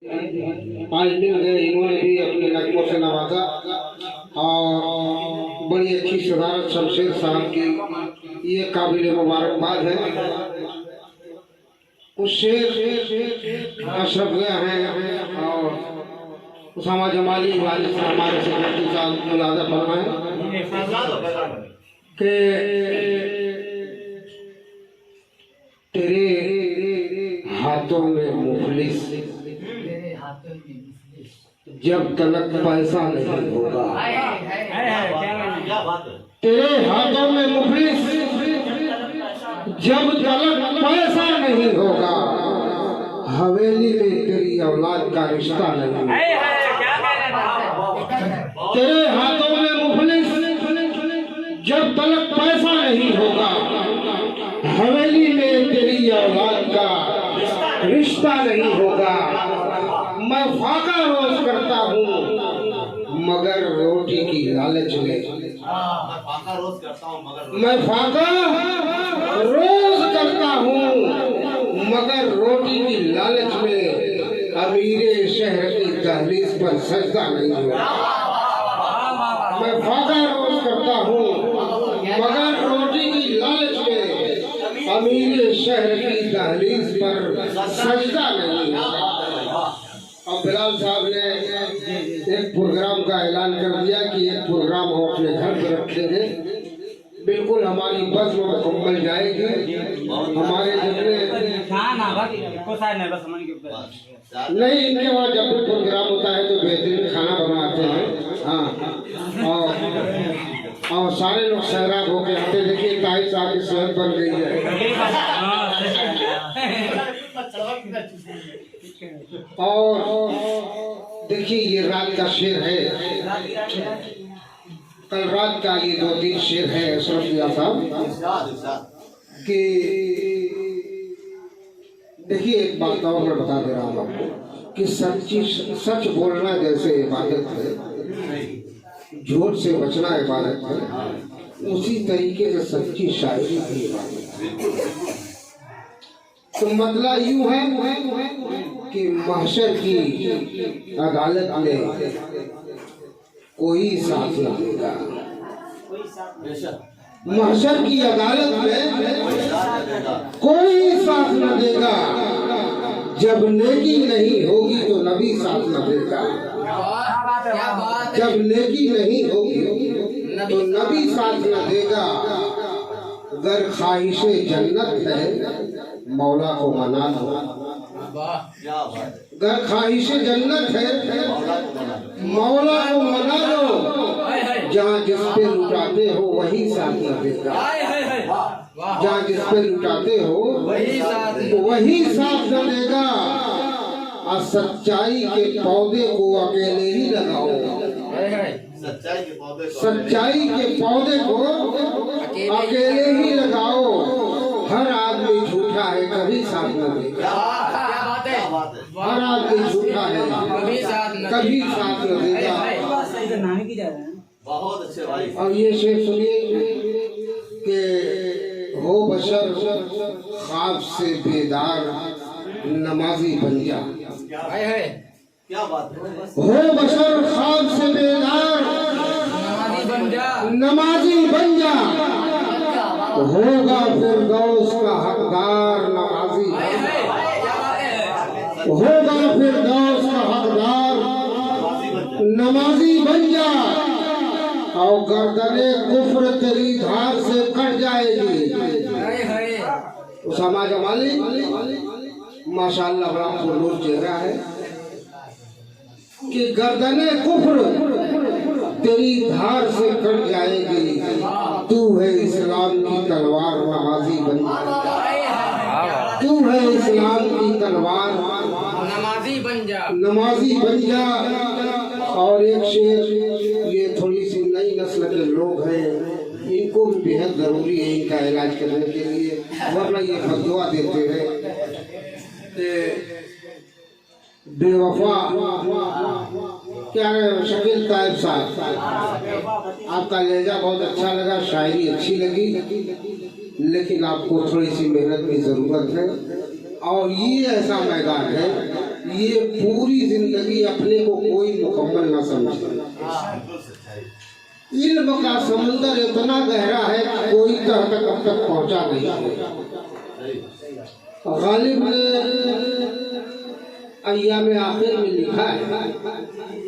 आज मिल गए, इन्होंने भी अपने नगमों से नवाजा और बड़ी अच्छी सदारत शमशेर साहब की ये काबिल मुबारकबाद है। कुछ शेर अशरफ गया है और उसामा जमाली वाले से हमारे सेक्रेटरी साहब मुलाजा फरमाए कि तेरे हाथों में मुफलिस जब तलक पैसा नहीं होगा, तेरे हाथों में मुफलिस जब तलक पैसा नहीं होगा, हवेली में तेरी औलाद का रिश्ता नहीं। तेरे हाथों में मुफलिस जब तलक पैसा नहीं होगा, हवेली में तेरी औलाद का रिश्ता नहीं होगा। मैं फाका रोज करता हूँ मगर रोटी की लालच में, मैं फाका रोज करता हूँ मगर रोटी की लालच में अमीरे शहर की दहलीज पर सजदा नहीं होगा। मैं फाका रोज करता हूँ मगर रोटी की लालच में अमीरे शहर की दहलीज पर सजदा नहीं होगा। अब बिलाल साहब ने एक प्रोग्राम का ऐलान कर दिया कि एक प्रोग्राम हम अपने घर पर रखेंगे। बिल्कुल हमारी बस में मुकम्मल जाएगी। हमारे जितने नहीं, इनके वहाँ जब भी प्रोग्राम होता है तो बेहतरीन खाना बनाते हैं। हाँ, और सारे लोग सैराब होके आते। देखिए ताई साहब की सेहत बन गई है। और देखिए ये रात का शेर है, कल रात का ये 2-3 शेर है अशरफ साहब कि देखिए एक बात और मैं बता दे रहा हूँ आपको कि सच बोलना जैसे इबादत है, झूठ से बचना इबादत है, उसी तरीके से सच्ची शायरी भी इबादत है। तो मतलब यूं है कि महशर की अदालत में कोई साथ न देगा, महशर की अदालत में कोई साथ न देगा, जब नेकी नहीं होगी तो नबी साथ न देगा, जब नेकी नहीं होगी तो नबी साथ न देगा। अगर ख्वाहिशे जन्नत है मौला को मना लो, अगर ख्वाहिशे जन्नत है मौला को मना लो। जहाँ जिस पे लुटाते हो वही साथ न देगा, जहाँ जिस पे लुटाते हो वही साथ न देगा। और सच्चाई के पौधे को अकेले ही लगाओ, सच्चाई के पौधे को अकेले ही लगाओ। हर आदमी झूठा है कभी साथ न देगा, हर आदमी झूठा है कभी साथ न देगा। बहुत अच्छे भाई। और ये शेर सुनिए कि हो बशर ख्वाब से बेदार नमाजी बन जा, क्या बात है। हो बशर ख्वाब से बेदार नमाजी बन जा, होगा फिरदौस का हकदार नमाजी, होगा फिरदौस का हकदार नमाजी बन जा। और गर्दने कुफ्र तेरी धार से कट जाएगी। उसामा जमाली माशाअल्लाह बड़ा पुरनूर चेहरा है कि गर्दने कुफ्र तेरी धार से कट जाएगी, तू है इस्लाम की तलवार नमाजी बन जा, तू है इस्लाम की तलवार नमाजी बन जा, नमाजी बन जा। और एक शेर, ये थोड़ी सी नई नस्ल के लोग हैं, इनको भी बेहद जरूरी है इनका इलाज करने के लिए, वरना ये फतवा देते हैं बेवफा। क्या शकील ताइब साहब, आपका लहजा बहुत अच्छा लगा, शायरी अच्छी लगी, लेकिन आपको थोड़ी सी मेहनत की जरूरत है। और ये ऐसा मैदान है, ये पूरी जिंदगी अपने को कोई मुकम्मल न समझे। इल्म का समुंदर इतना गहरा है कि कोई तह तक अब तक पहुंचा नहीं है। गालिब ने अय्याम आखिर में लिखा है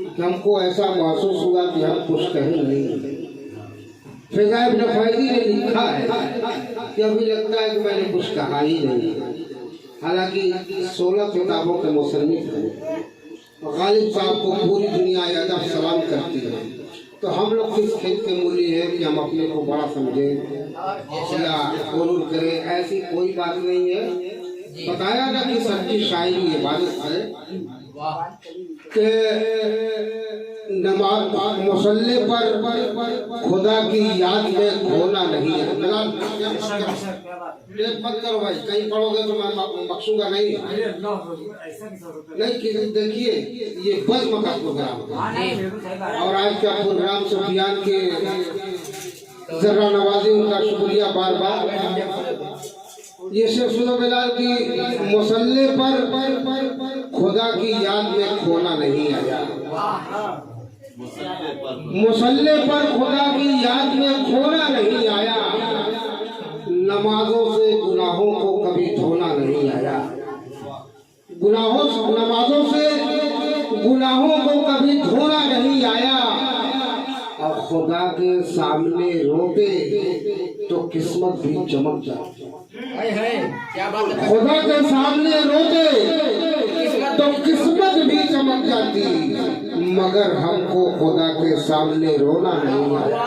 कि हमको ऐसा महसूस हुआ कि हम कुछ कहें नहीं। फिजा इब्न फैज़ी ने लिखा है कि अभी लगता है कि मैंने कुछ कहा ही नहीं। हालांकि 16 किताबों के मुसन्निफ हैं। गालिब साहब को पूरी दुनिया अदब सलाम करती है। तो हम लोग किस खेत के मूल्य हैं कि हम अपने को बड़ा समझें या गुरूर करें, ऐसी कोई बात नहीं है। बताया ना कि सच्ची शायरी इबादत है कि नमाज मुसल्ले पर खुदा की याद में खोना नहीं है। मत करो भाई, कहीं पढ़ोगे तो मैं बख्शूंगा नहीं। नहीं कि देखिए ये बज़्म का प्रोग्राम है और आज का प्रोग्राम सुफियान के जर्रा नवाजी, उनका शुक्रिया बार बार। ये शेख सुनो बिलाल की मुसल्ले पर खुदा की याद में खोना नहीं आया। मुसल्ले पर खुदा की याद में खोना नहीं आया। नमाजों से गुनाहों को कभी धोना नहीं आया। नमाजों से गुनाहों को कभी धोना नहीं आया। और खुदा के सामने रोते तो किस्मत भी चमक जाती। क्या बात है। खुदा के सामने रोते तो किस्मत भी चमक जाती, मगर हमको खुदा के सामने रोना नहीं आया।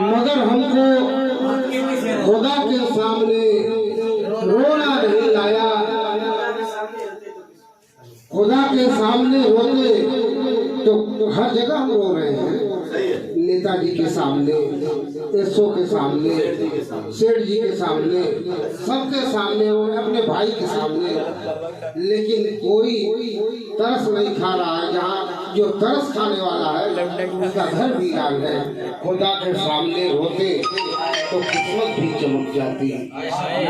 मगर हमको खुदा के सामने रोना नहीं आया। खुदा के सामने रोते तो हर जगह हम रो रहे हैं। नेताजी के सामने, एसओ के सामने, सेठ जी के सामने, सबके सामने, अपने भाई के सामने, लेकिन कोई तरस नहीं खा रहा है। जहाँ जो तरस खाने वाला है उसका घर वीरान है। खुदा के सामने रोते तो किस्मत भी चमक जाती,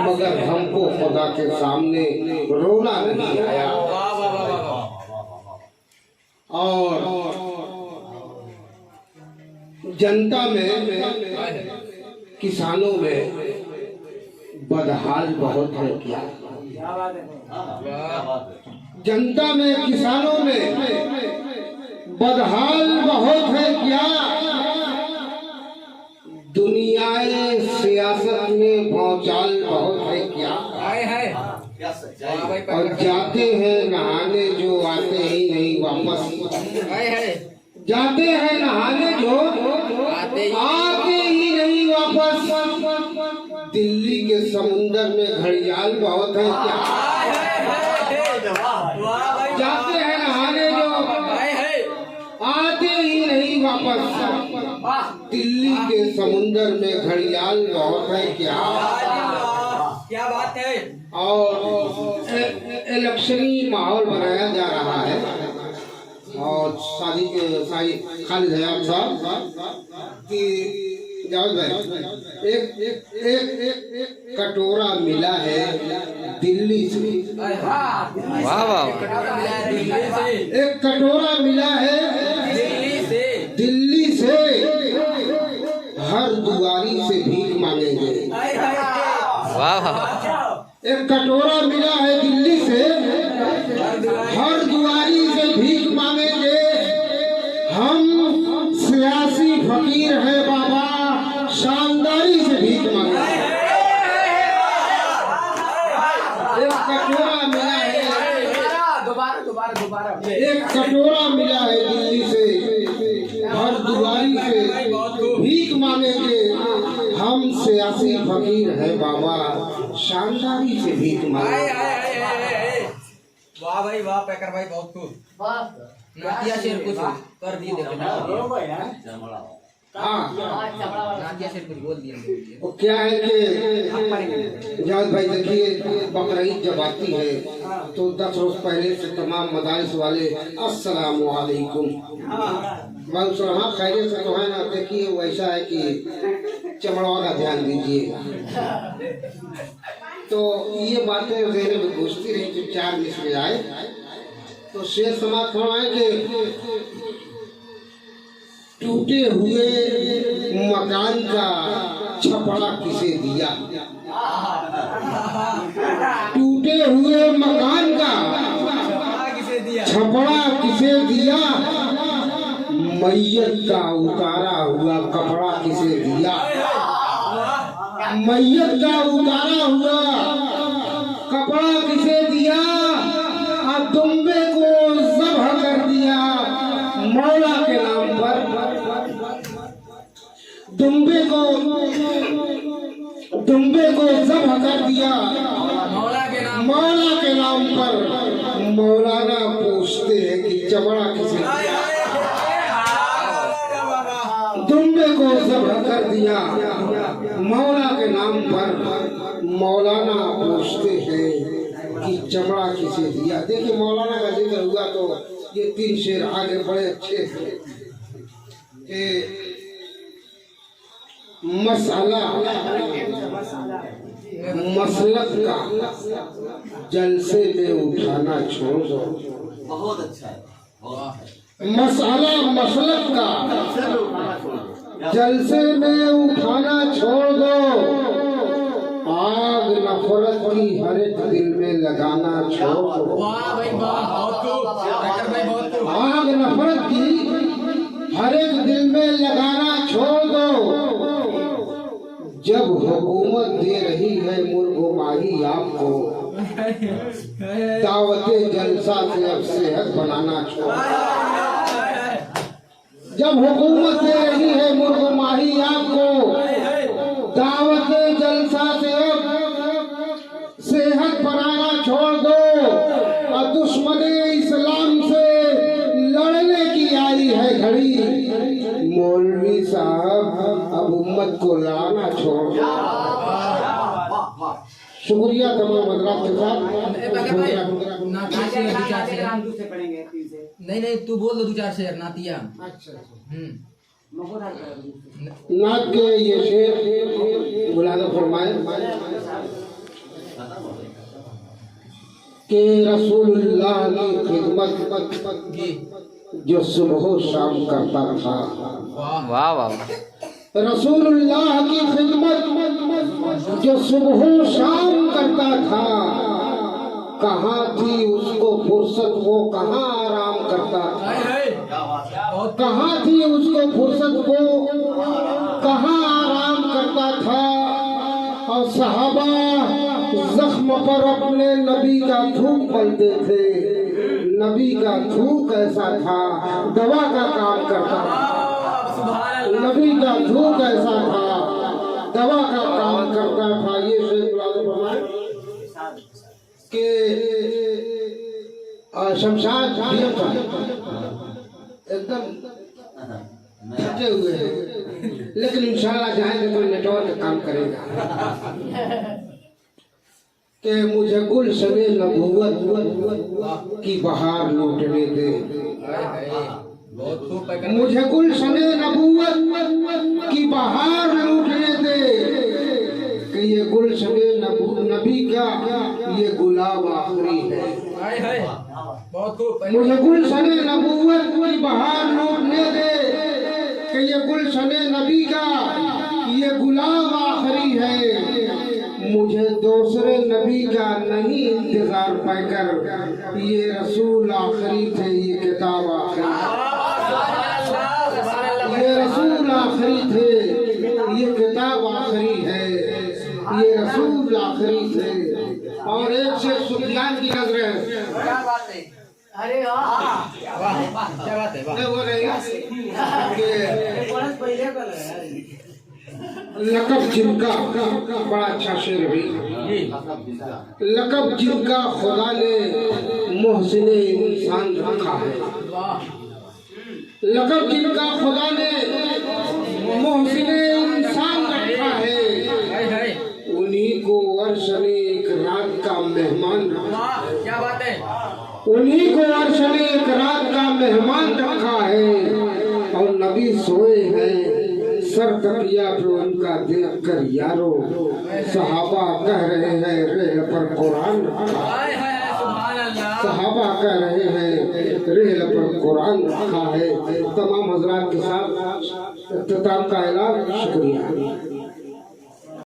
मगर हमको खुदा के सामने रोना नहीं आया। और जनता में, किसानों में बदहाल बहुत है क्या? जनता में, किसानों में बदहाल बहुत है क्या? दुनियाए सियासत में भौचाल बहुत है क्या? और जाते हैं नहाने जो आते ही नहीं वापस। जाते हैं नहाने जो आते ही नहीं वापस। दिल्ली के समुंदर में घड़ियाल बहुत है क्या? जाते हैं नहाने जो आते ही नहीं वापस। दिल्ली के समुंदर में घड़ियाल बहुत है क्या? क्या बात है। और इलेक्शनी माहौल बनाया जा रहा है और शादी के खालिद हयात साहब की जावेद भाई एक कटोरा मिला है दिल्ली से। वाह वाह। एक कटोरा मिला है दिल्ली से। हर दुआरी से भीख मांगेंगे। वाह। एक कटोरा मिला है दिल्ली से, हर दुआरी से भीख मांगेंगे। हम सियासी फकीर है बाबा, शानदारी से भीख मांगेंगे। एक कटोरा मिला है, दोबारा एक कटोरा मिला है दिल्ली से, हर दुआरी से भीख मांगेंगे। हम सियासी फकीर है बाबा, शानदारी से भीख मांगेंगे। वाह भाई वाह, पैकर भाई बहुत खूब। नातिया शेर कुछ कर दिए देखो। हाँ, नातिया शेर कुछ बोल दिए। वो क्या है कि जावेद भाई देखिए, बकरीद जब आती है तो 10 रोज पहले से तमाम मदारिस वाले अस्सलामु अलैकुम। हाँ खैरियत से तो है ना। देखिए वैसा है कि चमड़वा का ध्यान दीजिएगा। तो ये बातें जहन में घुसती रही तो 4 मिस में आए तो शेर समाज फरमाए कि टूटे हुए मकान का छपड़ा किसे दिया, टूटे हुए मकान का छपड़ा किसे दिया, मैयत का उतारा हुआ कपड़ा किसे दिया, मैयत का उतारा हुआ कपड़ा किसे दिया, और दुम्बे को ज़ब्ह कर दिया मौला के नाम पर, दुम्बे को ज़ब्ह कर दिया मौला के नाम पर। मौलाना पूछते हैं कि चमड़ा किसे दिया, दुम्बे को ज़ब्ह कर दिया मौला के नाम पर। मौलाना पूछते हैं कि चमड़ा किसे दिया। देखिए मौलाना का जिक्र हुआ तो ये 3 शेर आगे बड़े अच्छे थे। मसला मसलक का जलसे में उठाना छोड़ दो, बहुत अच्छा है। मसला मसलक का जलसे में उठाना छोड़ दो, आग नफरत की हर एक दिल में लगाना छोड़ दो, आग नफरत की हर एक दिल में लगाना छोड़ दो। जब हुकूमत दे रही है मुर्गोमाही आपको, दावते जलसा से अब सेहत बनाना छोड़, जब हुकूमत दे रही है मुर्गोमाही आपको, दावते जलसा से अब सेहत बनाना छोड़ दो। और दुश्मने इस्लाम से लड़ने की आई है घड़ी, मौलवी साहब अब उम्मत को लड़ाना छोड़ दो। शुक्रिया तमाम हजरात के साथ। नहीं तू बोल दो 2-4 शेर नातिया। नात के ये शेर मुलादा फरमाए कि रसूलुल्लाह की खिदमत जो सुबह शाम करता था, वाह वाह, रसूलुल्लाह की खिदमत जो सुबह शाम करता था, कहाँ थी उसको फुर्सत, वो कहाँ आराम करता था, कहाँ थी उसको फुर्सत, वो कहाँ आराम करता था। और सहाबा जख्म पर अपने नबी का थूक मलते थे, नबी का थूक ऐसा था दवा का काम करता था, नबी का थूक ऐसा था दवा का काम करता था। ये के शमशाद एकदम थके हुए हैं, लेकिन इंशाल्लाह जाएंगे तो नेटवर्क काम करेगा। कि मुझे गुलशने नबूवत की बहार लूटने दे, मुझे गुलशने नबूवत की बहार लूटने दे, कि ये गुलशने नबी का ये गुलाब आखिरी है। मुझे गुलशने नबूवत की बहार लूटने दे, कि ये गुलशने नबी का ये गुलाब आखिरी है। मुझे दूसरे नबी का नहीं इंतजार पाकर, ये रसूल आखिरी थे, ये किताब आखिरी, ये रसूल आखिरी थे, ये किताब आखिरी है, ये रसूल आखिरी थे। और एक से सुफियान की नजर है। अरे क्या बात है, वो नहीं लकब जिनका बड़ा अच्छा शेर भी, लकब जिनका खुदा ने मोहसिने इंसान रखा है, लकब जिनका खुदा ने मोहसिने इंसान रखा है, उन्हीं को अर्श ने एक रात का मेहमान रखा। क्या बात है, उन्हीं को अर्श ने एक रात का मेहमान रखा है। और नबी सोए हैं सर तकिया पे उनका देख कर यारो सहाबा कह रहे हैं रेल पर कुरान रखा। हाय हाय सुभान अल्लाह। सहाबा कह रहे हैं रेल पर कुरान रखा है। तमाम हजरात के साथ इख्तिताम का ऐलान। शुक्रिया।